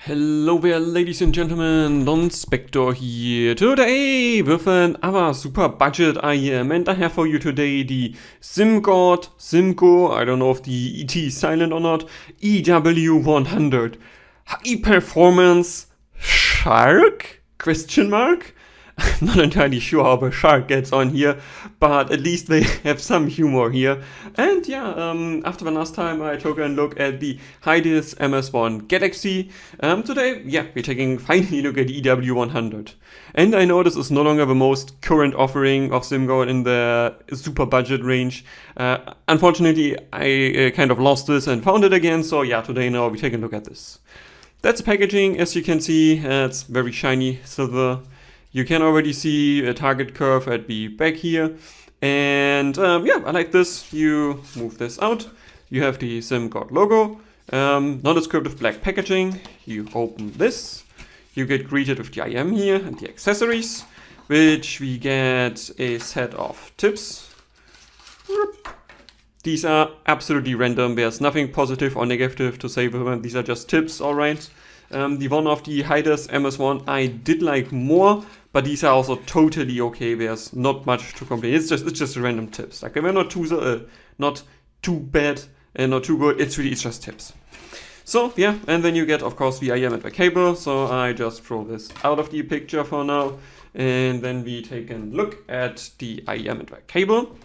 Hello there, ladies and gentlemen, Don Spector here today with another super budget IEM, and I have for you today the Simgot, I don't know if the ET is silent or not, EW100 high performance shark? Question mark? I'm not entirely sure how the shark gets on here, but at least they have some humor here. And yeah, after the last time I took a look at the Heidi's MS1 Galaxy, today, yeah, we're taking finally a look at the EW100. And I know this is no longer the most current offering of Simgot in the super budget range. Unfortunately, I kind of lost this and found it again, so yeah, today now we're taking a look at this. That's the packaging, as you can see, it's very shiny silver. You can already see a target curve at the back here. And yeah, I like this. You move this out. You have the Simgot logo. Non-descriptive black packaging. You open this. You get greeted with the IEM here and the accessories, which we get a set of tips. These are absolutely random. There's nothing positive or negative to say with them. These are just tips, alright. The one of the Heidi's MS1 I did like more, but these are also totally okay. There's not much to complain. It's just random tips. Like they're not too bad and not too good. It's just tips. So yeah, and then you get of course the IEM and the cable. So I just throw this out of the picture for now, and then we take a look at the IEM and the cable.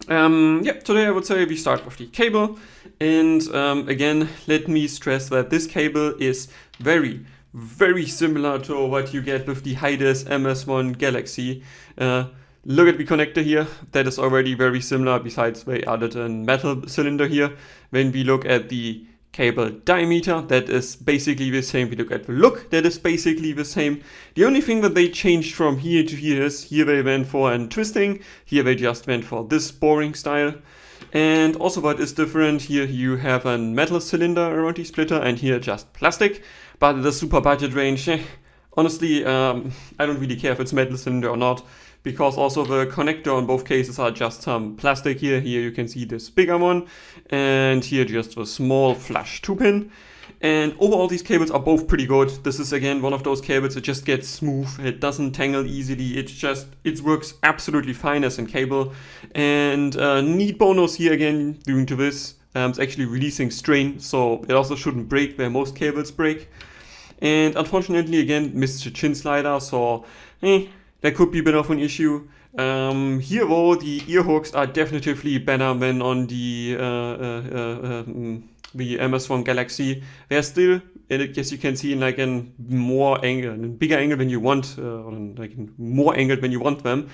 Yeah, today I would say we start with the cable, and again, let me stress that this cable is very similar to what you get with the Heidi's MS1 Galaxy. Look at the connector here, that is already very similar, besides they added a metal cylinder here. When we look at the cable diameter, that is basically the same. We look at the look, that is basically the same. The only thing that they changed from here to here is here they went for a twisting, here they just went for this boring style. And also what is different, here you have a metal cylinder around the splitter and here just plastic. But the super budget range, honestly, I don't really care if it's metal cylinder or not, because also the connector on both cases are just some plastic here. Here you can see this bigger one, and here just a small flush 2-pin. And overall these cables are both pretty good. This is again one of those cables that just gets smooth. It doesn't tangle easily. It works absolutely fine as a cable. And neat bonus here again due to this, it's actually releasing strain, so it also shouldn't break where most cables break. And unfortunately again missed the chin slider, so that could be a bit of an issue. Here though, the ear hooks are definitively better than on the MS1 Galaxy. They're still, as you can see, in like a bigger angle than you want, or like more angled than you want them.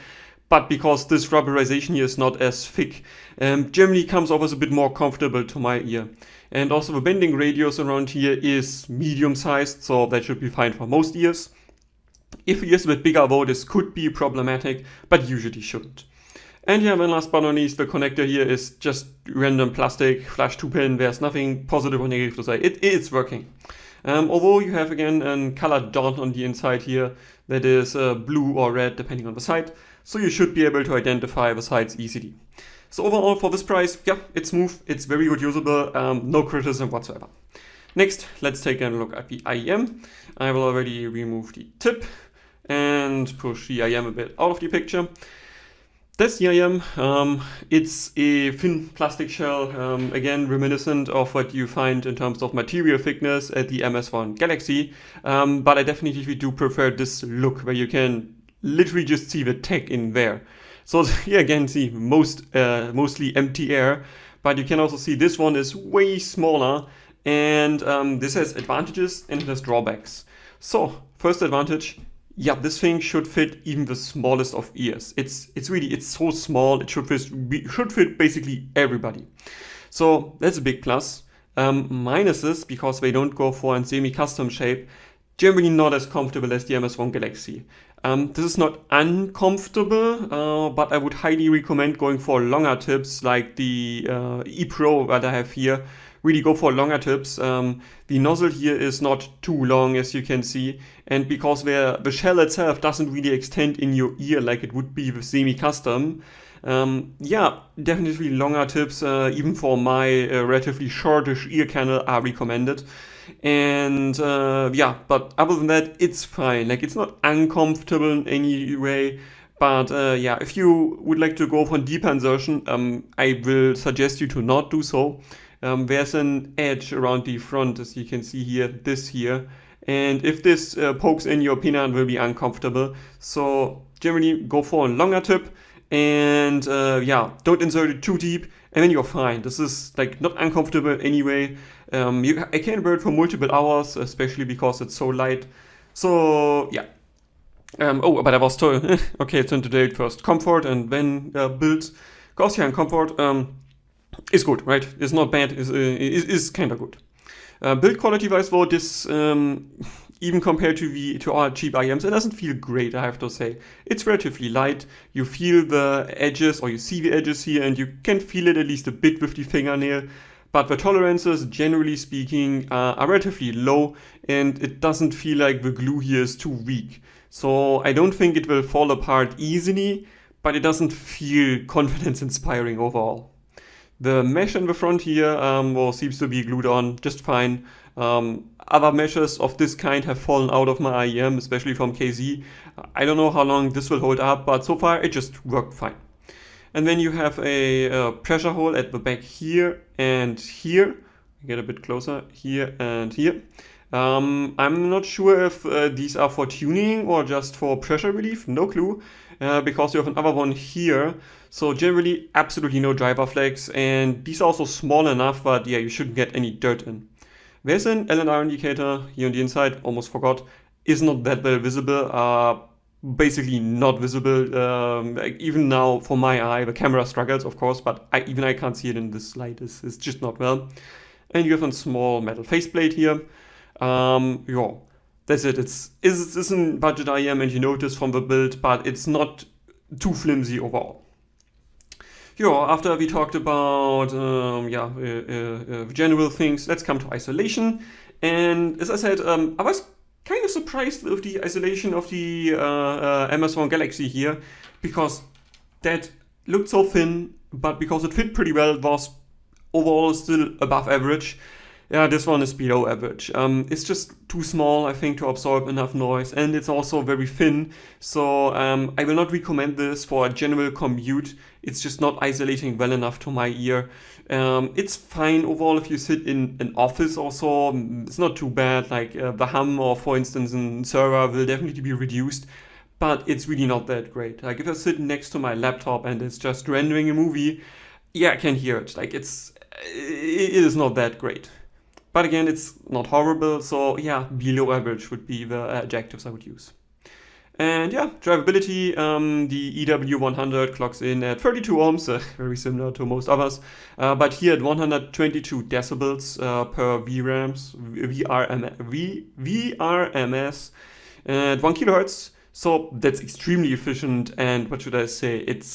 But because this rubberization here is not as thick, generally comes off as a bit more comfortable to my ear. And also the bending radius around here is medium sized, so that should be fine for most ears. If it is a bit bigger though, this could be problematic, but usually shouldn't. And yeah, then last but not least, the connector here is just random plastic, flash 2-pin. There's nothing positive or negative to say. It's working. Although you have again a colored dot on the inside here that is blue or red depending on the side. So you should be able to identify the sides easily. So overall for this price, yeah, it's smooth, it's very good usable, no criticism whatsoever. Next, let's take a look at the IEM. I will already remove the tip and push the IEM a bit out of the picture. That's the IEM. It's a thin plastic shell, again reminiscent of what you find in terms of material thickness at the MS1 Galaxy, but I definitely do prefer this look where you can literally just see the tech in there. So here again see mostly empty air, but you can also see this one is way smaller, and this has advantages and it has drawbacks. So first advantage, yeah, this thing should fit even the smallest of ears. It's so small, it should fit basically everybody. So that's a big plus. Minuses, because they don't go for a semi-custom shape, generally not as comfortable as the MS1 Galaxy. This is not uncomfortable, but I would highly recommend going for longer tips like the E-Pro that I have here. Really go for longer tips. The nozzle here is not too long, as you can see, and because the shell itself doesn't really extend in your ear like it would be with semi-custom, yeah, definitely longer tips, even for my relatively shortish ear canal, are recommended. And yeah, but other than that, it's fine. Like, it's not uncomfortable in any way. But yeah, if you would like to go for deeper insertion, I will suggest you to not do so. There's an edge around the front, as you can see here, this here. And if this pokes in your pinna, it will be uncomfortable. So generally go for a longer tip, and yeah, don't insert it too deep, and then you're fine. This is like not uncomfortable anyway. I can wear it for multiple hours, especially because it's so light. So yeah. Oh, but I was told, okay, turn to date first. Comfort and then build. Gaussian comfort is good, right? It's not bad, is kind of good. Build quality wise, though, this even compared to our cheap IEMs, it doesn't feel great, I have to say. It's relatively light. You feel the edges, or you see the edges here, and you can feel it at least a bit with the fingernail. But the tolerances, generally speaking, are relatively low, and it doesn't feel like the glue here is too weak. So I don't think it will fall apart easily, but it doesn't feel confidence-inspiring overall. The mesh in the front here well, seems to be glued on just fine. Other meshes of this kind have fallen out of my IEM, especially from KZ. I don't know how long this will hold up, but so far it just worked fine. And then you have a pressure hole at the back here and here. Get a bit closer, here and here. I'm not sure if these are for tuning or just for pressure relief, no clue, because you have another one here. So generally, absolutely no driver flags, and these are also small enough, but yeah, you shouldn't get any dirt in. There's an L&R indicator here on the inside, almost forgot, is not that well visible, basically not visible, like even now for my eye. The camera struggles, of course, but even I can't see it in this light, it's just not well. And you have a small metal faceplate here. Yeah, that's it. It's a budget IEM, and you notice from the build, but it's not too flimsy overall. Yeah, after we talked about general things, let's come to isolation. And as I said, I was kind of surprised with the isolation of the MS1 Galaxy here, because that looked so thin, but because it fit pretty well, it was overall still above average. Yeah, this one is below average. It's just too small, I think, to absorb enough noise, and it's also very thin. So I will not recommend this for a general commute. It's just not isolating well enough to my ear. It's fine overall if you sit in an office or so. It's not too bad. Like the hum, or for instance, in server will definitely be reduced, but it's really not that great. Like if I sit next to my laptop and it's just rendering a movie, yeah, I can hear it. Like it is not that great. But again, it's not horrible, so yeah, below average would be the adjectives I would use. And yeah, drivability, the EW100 clocks in at 32 ohms, very similar to most others, but here at 122 decibels per VRMS at 1 kilohertz. So that's extremely efficient, and what should I say, it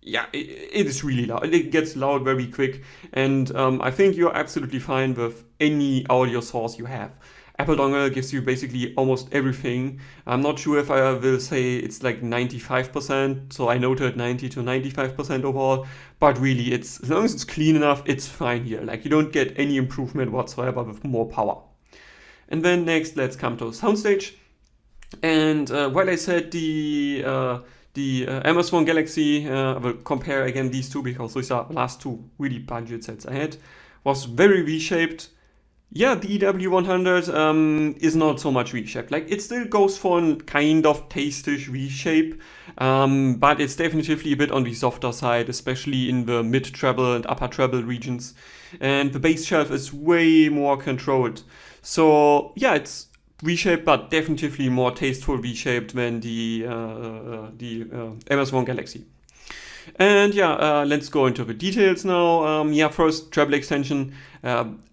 is really loud. It gets loud very quick, and I think you're absolutely fine with any audio source you have. Apple dongle gives you basically almost everything. I'm not sure if I will say it's like 95%, so I noted 90 to 95% overall, but really, as long as it's clean enough, it's fine here. Like, you don't get any improvement whatsoever with more power. And then next, let's come to Soundstage. And while I said the MS1 Galaxy, I will compare again these two because these are the last two really budget sets I had, was very V-shaped. Yeah, the EW100 is not so much V-shaped. Like, it still goes for a kind of tastish V-shape, but it's definitively a bit on the softer side, especially in the mid-treble and upper-treble regions. And the bass shelf is way more controlled. So yeah, it's V-shaped, but definitively more tasteful V-shaped than the MS1 Galaxy. And yeah, let's go into the details now. Yeah, first, treble extension.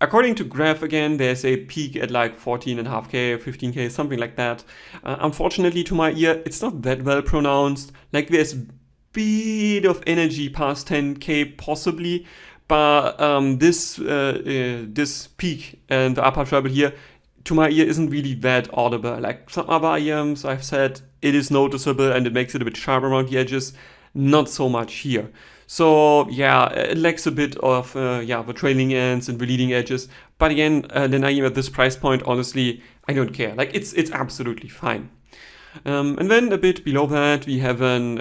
According to Graph, again, there's a peak at like 14.5K, 15K, something like that. Unfortunately, to my ear, it's not that well pronounced. Like, there's a bit of energy past 10K possibly, but this peak and the upper treble here, to my ear, isn't really that audible. Like some other IEMs, I've said it is noticeable and it makes it a bit sharp around the edges. Not so much here. So yeah, it lacks a bit of the trailing ends and the leading edges. But again, the IEM at this price point, honestly, I don't care. Like it's absolutely fine. And then a bit below that, we have an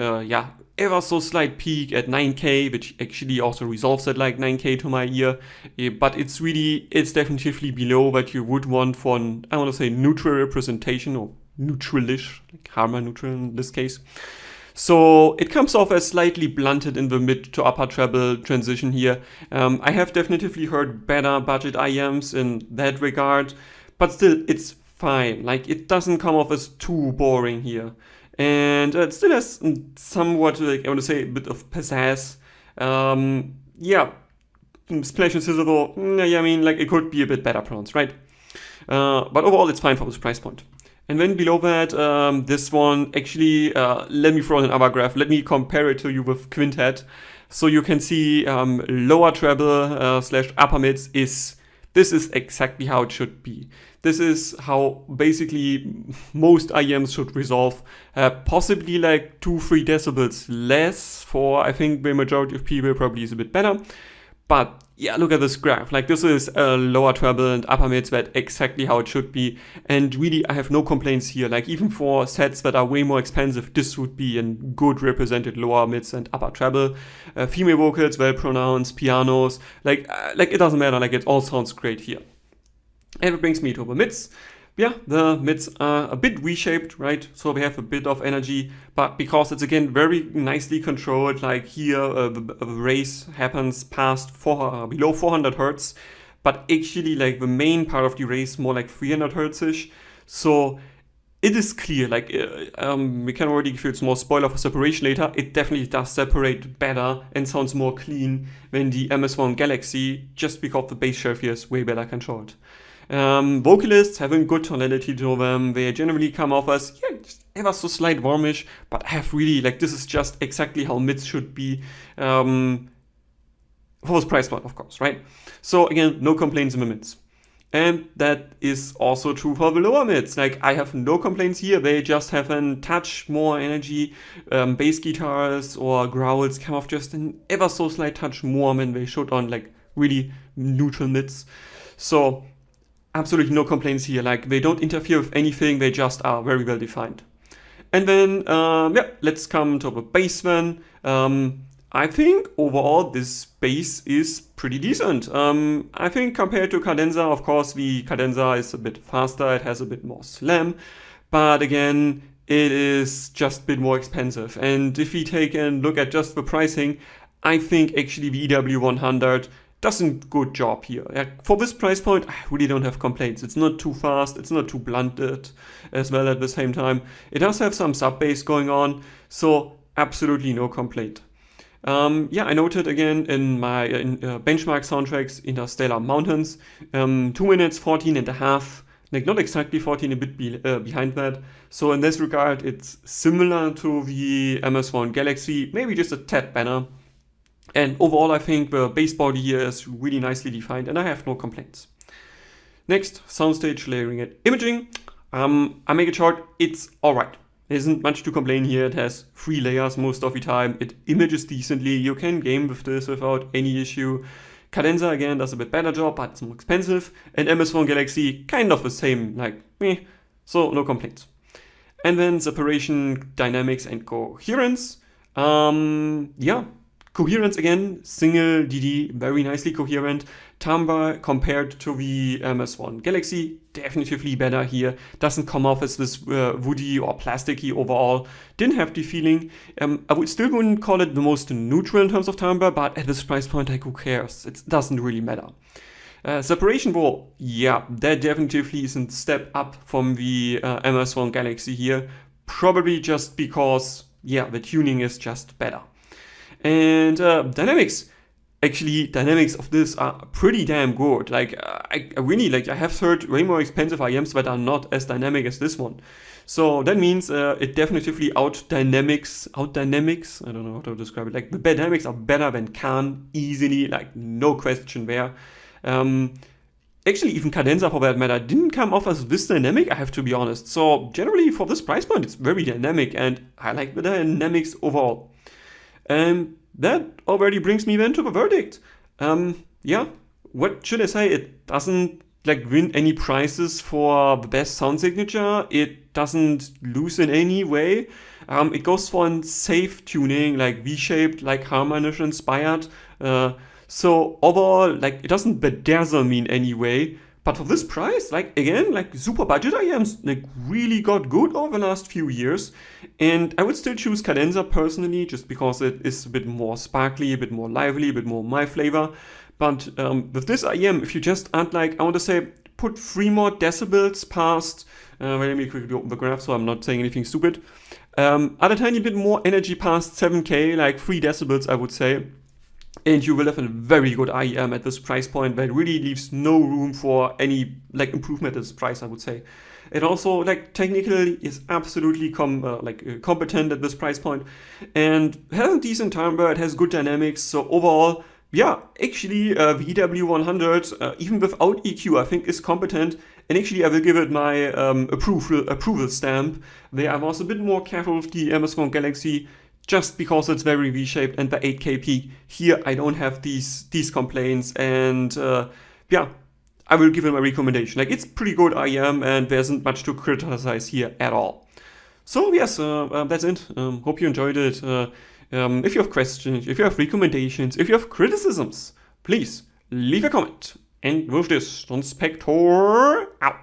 ever so slight peak at 9K, which actually also resolves at like 9K to my ear. But it's definitively below what you would want for an, I want to say, neutral representation, or neutralish, like Harman neutral in this case. So it comes off as slightly blunted in the mid to upper treble transition here. I have definitively heard better budget IEMs in that regard, but still it's fine. Like it doesn't come off as too boring here. And it still has somewhat, like, I want to say, a bit of pizzazz. Splash and Scissor though, I mean, like it could be a bit better pronounced, right? But overall it's fine for this price point. And then below that, this one, actually, let me throw in another graph. Let me compare it to you with Quintet. So you can see lower treble slash upper mids this is exactly how it should be. This is how basically most IEMs should resolve. Possibly like 2-3 decibels less for, I think, the majority of people probably is a bit better. But yeah, look at this graph. Like this is lower treble and upper mids, that exactly how it should be. And really, I have no complaints here. Like even for sets that are way more expensive, this would be a good represented lower mids and upper treble. Female vocals, well pronounced, pianos, like it doesn't matter. Like it all sounds great here. And it brings me to the mids. Yeah, the mids are a bit reshaped, right? So we have a bit of energy, but because it's again very nicely controlled, like here the race happens past below 400 hertz, but actually like the main part of the race more like 300 hertz-ish. So it is clear, like we can already give you a small spoiler for separation later. It definitely does separate better and sounds more clean than the MS1 Galaxy, just because the bass shelf here is way better controlled. Vocalists having good tonality to them. They generally come off as just ever so slight warmish, but I have really, like, this is just exactly how mids should be for this price point, of course, right? So again, no complaints in the mids. And that is also true for the lower mids. Like, I have no complaints here. They just have a touch more energy. Bass guitars or growls come off just an ever so slight touch more than they should on like really neutral mids. So absolutely no complaints here. Like they don't interfere with anything. They just are very well defined. And then, let's come to the bass then. I think overall this bass is pretty decent. I think compared to Cadenza, of course, the Cadenza is a bit faster. It has a bit more slam. But again, it is just a bit more expensive. And if we take a look at just the pricing, I think actually the EW100 does a good job here. For this price point, I really don't have complaints. It's not too fast, it's not too blunted as well at the same time. It does have some sub bass going on, so absolutely no complaint. I noted again in my benchmark soundtracks Interstellar Mountains, 2 minutes 14 and a half, like not exactly 14, a bit behind that. So in this regard, it's similar to the MS1 Galaxy, maybe just a tad better. And overall, I think the bass body here is really nicely defined and I have no complaints. Next, Soundstage layering and imaging. I make it short, it's alright. There isn't much to complain here. It has 3 layers most of the time. It images decently. You can game with this without any issue. Cadenza again does a bit better job, but it's more expensive. And MS1 Galaxy, kind of the same, like so no complaints. And then separation, dynamics, and coherence. Coherence again, single DD, very nicely coherent. Timbre compared to the MS1 Galaxy, definitively better here. Doesn't come off as this woody or plasticky overall. Didn't have the feeling. I wouldn't call it the most neutral in terms of timbre, but at this price point, like who cares? It doesn't really matter. Separation though, that definitely is a step up from the MS1 Galaxy here. Probably just because, the tuning is just better. And dynamics of this are pretty damn good. Like I really I have heard way more expensive IEMs that are not as dynamic as this one. So that means it definitively out-dynamics. I don't know how to describe it. Like the dynamics are better than Can easily. Like no question there. Actually, even Cadenza for that matter didn't come off as this dynamic. I have to be honest. So generally for this price point, it's very dynamic, and I like the dynamics overall. that already brings me then to the verdict. Yeah, what should I say? It doesn't like win any prizes for the best sound signature. It doesn't lose in any way. It goes for a safe tuning, like V-shaped, like harmonish inspired. So overall, like it doesn't bedazzle me in any way. But for this price, like again, like super budget IEMs like really got good over the last few years. And I would still choose Cadenza personally, just because it is a bit more sparkly, a bit more lively, a bit more my flavor. But with this IEM, if you just add like, I want to say, put 3 more decibels past, let me quickly open the graph so I'm not saying anything stupid. Add a tiny bit more energy past 7K, like 3 decibels, I would say. And you will have a very good IEM at this price point that really leaves no room for any like improvement at this price, I would say. It also like technically is absolutely competent at this price point and has a decent timbre, it has good dynamics. So overall, yeah, actually the EW100, even without EQ, I think is competent. And actually I will give it my approval stamp. There I was a bit more careful with the Amazon Galaxy, just because it's very V-shaped and the 8K peak. Here I don't have these complaints, and yeah, I will give it my recommendation. Like it's pretty good IEM and there isn't much to criticize here at all. So yes, that's it. Hope you enjoyed it. If you have questions, if you have recommendations, if you have criticisms, please leave a comment. And with this, Don Spector out.